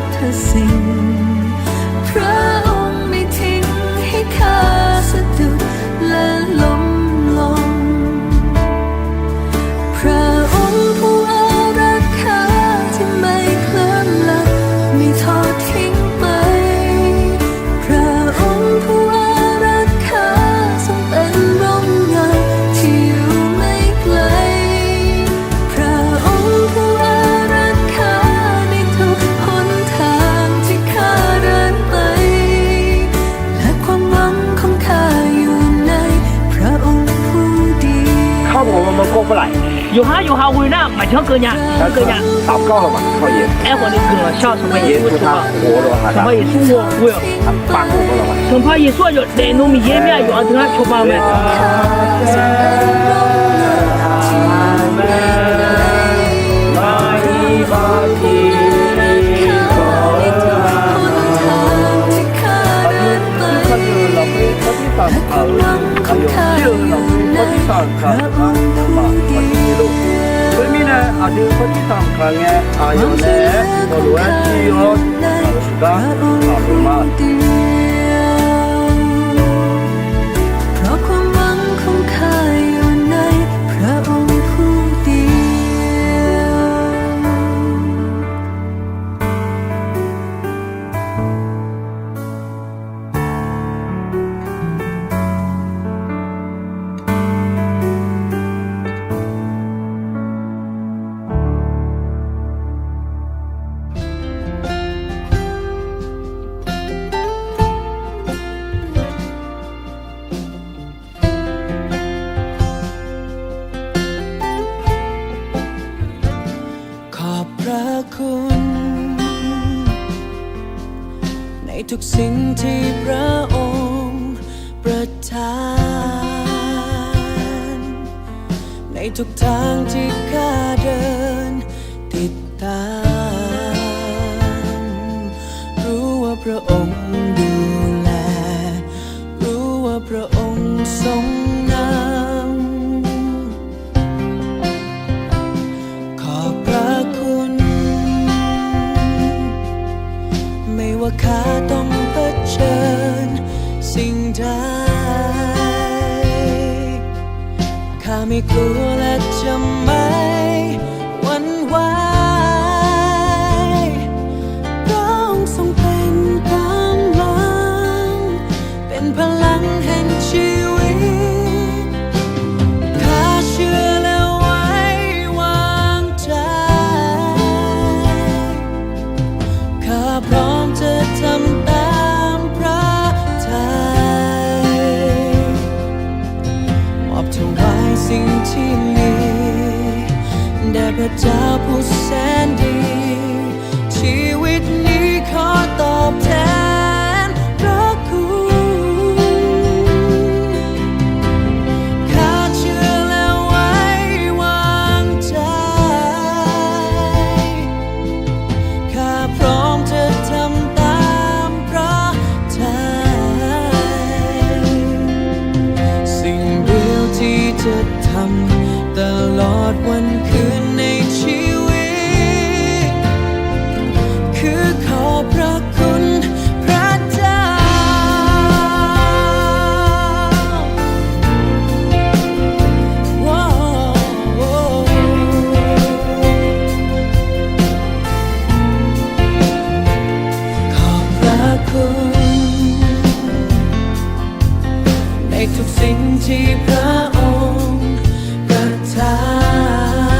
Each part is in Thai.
บเธอสิ่งพระองค์ไม่ทิ้งให้ข้าสะดุดและล้มลงพระองค์ผู้อารักขาที่ไม่เคลิ้มหลับไม่ทอดทิ้งไปพระองค์ผู้อารักขาทรงเป็นร่มเงาที่อยู่ไม่ไกลพระองค์ผู้อารักขาในทุกหนทางที่ข้าเดินไปและความหวังของข้าอยู่ในพระองค์ผู้เดียว靠谱我们过不来，有哈为那满腔歌呀，歌呀，祷告了嘛，靠耶稣，爱我的歌像什么耶稣他活了嘛，什么耶稣我有，他办过了嘛，什么耶稣有来农民也面有啊，等下出发没？所以呢，啊，就国际上看呢，啊，有呢，我如果只有是个啊，对吗？เพราะความหวังของข้าอยู่ในพระองค์ผู้เดียวขอบพระคุณในทุกสิ่งที่พระองค์ประทานในทุกทางที่ข้าเดินติดตามรู้ว่าพระองค์ดูแลรู้ว่าพระองค์ทรงนำขอบพระคุณไม่ว่าข้าต้องเผชิญสิ่งใดข้าไม่กลัวและจะไม่หวั่นไหวพระองค์ทรงเป็นกำลังเป็นพลังแห่งชีวิตข้าเชื่อและไว้วางใจข้าพร้อมจะทำตามพระทัยมอบถวายสิ่งที่มีแด่พระเจ้าผู้แสนดีชีวิตนี้ขอตอบแทนพระคุณข้าเชื่อและไว้วางใจข้าพร้อมจะทำตามพระทัยสิ่งเดียวที่จะทำตลอดวันคืนในชีวิตคือขอบพระคุณพระเจ้าว้าวขอบพระคุณในทุกสิ่งที่พระองค์ประทาน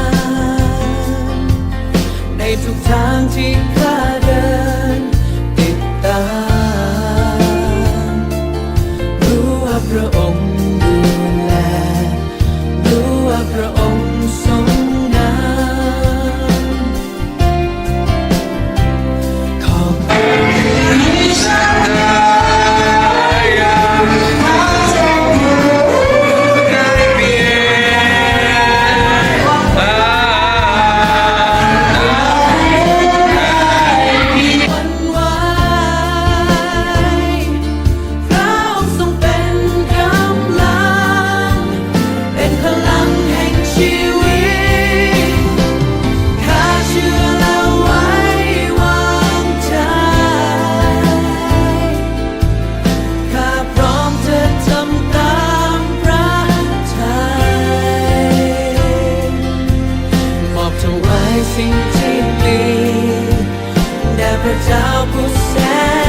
ผู้แสน